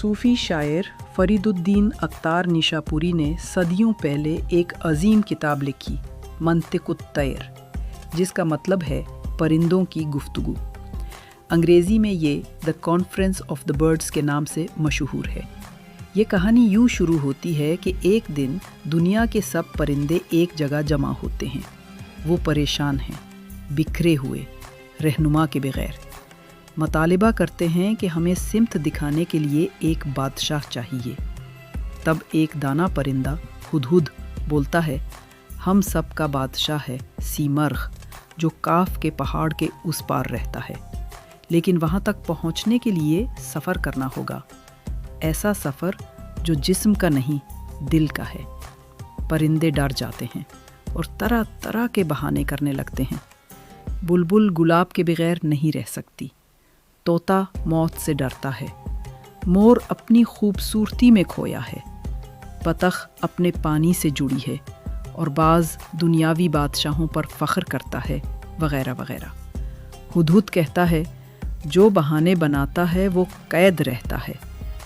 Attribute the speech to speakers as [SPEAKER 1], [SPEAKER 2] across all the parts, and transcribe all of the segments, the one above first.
[SPEAKER 1] सूफ़ी शायर फ़रीदुद्दीन अत्तार निशापुरी ने सदियों पहले एक अजीम किताब लिखी, मंतिक़ुत तैर, जिसका मतलब है परिंदों की गुफ्तगू। अंग्रेज़ी में ये the conference of the birds के नाम से मशहूर है। ये कहानी यूँ शुरू होती है कि एक दिन दुनिया के सब परिंदे एक जगह जमा होते हैं। वो परेशान हैं, बिखरे हुए, रहनुमा के बगैर। मतालिबा करते हैं कि हमें सिमत दिखाने के लिए एक बादशाह चाहिए। तब एक दाना परिंदा हुदहुद बोलता है, हम सब का बादशाह है सीमर्ग, जो काफ के पहाड़ के उस पार रहता है। लेकिन वहाँ तक पहुँचने के लिए सफ़र करना होगा, ऐसा सफ़र जो जिस्म का नहीं दिल का है। परिंदे डर जाते हैं और तरह तरह के बहाने करने लगते हैं। बुलबुल गुलाब के बगैर नहीं रह सकती, तोता मौत से डरता है, मोर अपनी खूबसूरती में खोया है, बतख अपने पानी से जुड़ी है और बाज़ दुनियावी बादशाहों पर फ़ख्र करता है, वग़ैरह वग़ैरह। हुदहुद कहता है, जो बहाने बनाता है वो कैद रहता है,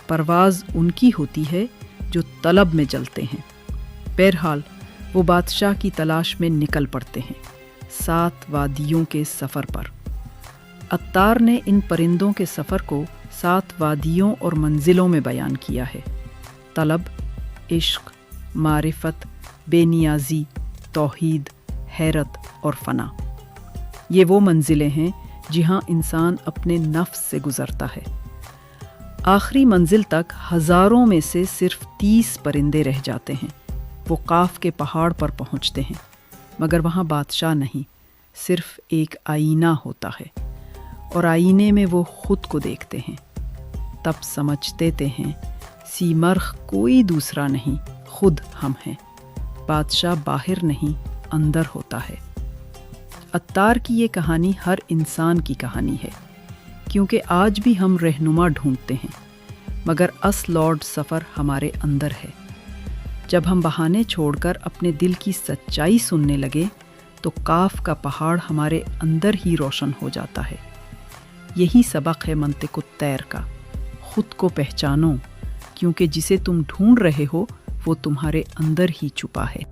[SPEAKER 1] परवाज़ उनकी होती है जो तलब में जलते हैं। बहरहाल वो बादशाह की तलाश में निकल पड़ते हैं, 7 वादियों के सफ़र पर। अत्तार ने इन परिंदों के सफ़र को 7 वादियों और मंजिलों में बयान किया है: तलब, इश्क, मारिफत, बेनियाजी, तौहीद, हैरत और फ़ना। ये वो मंजिलें हैं जहाँ इंसान अपने नफ्स से गुज़रता है। आखिरी मंजिल तक हज़ारों में से सिर्फ 30 परिंदे रह जाते हैं। वो काफ के पहाड़ पर पहुँचते हैं, मगर वहाँ बादशाह नहीं, सिर्फ एक आईना होता है, और आईने में वो खुद को देखते हैं। तब समझते हैं सीमर्ग कोई दूसरा नहीं, खुद हम हैं। बादशाह बाहर नहीं, अंदर होता है। अत्तार की ये कहानी हर इंसान की कहानी है, क्योंकि आज भी हम रहनुमा ढूंढते हैं, मगर असलौड सफ़र हमारे अंदर है। जब हम बहाने छोड़कर अपने दिल की सच्चाई सुनने लगे तो काफ का पहाड़ हमारे अंदर ही रोशन हो जाता है। यही सबक है मंतिक़ुत तैर का। खुद को पहचानो, क्योंकि जिसे तुम ढूंढ रहे हो वो तुम्हारे अंदर ही छुपा है।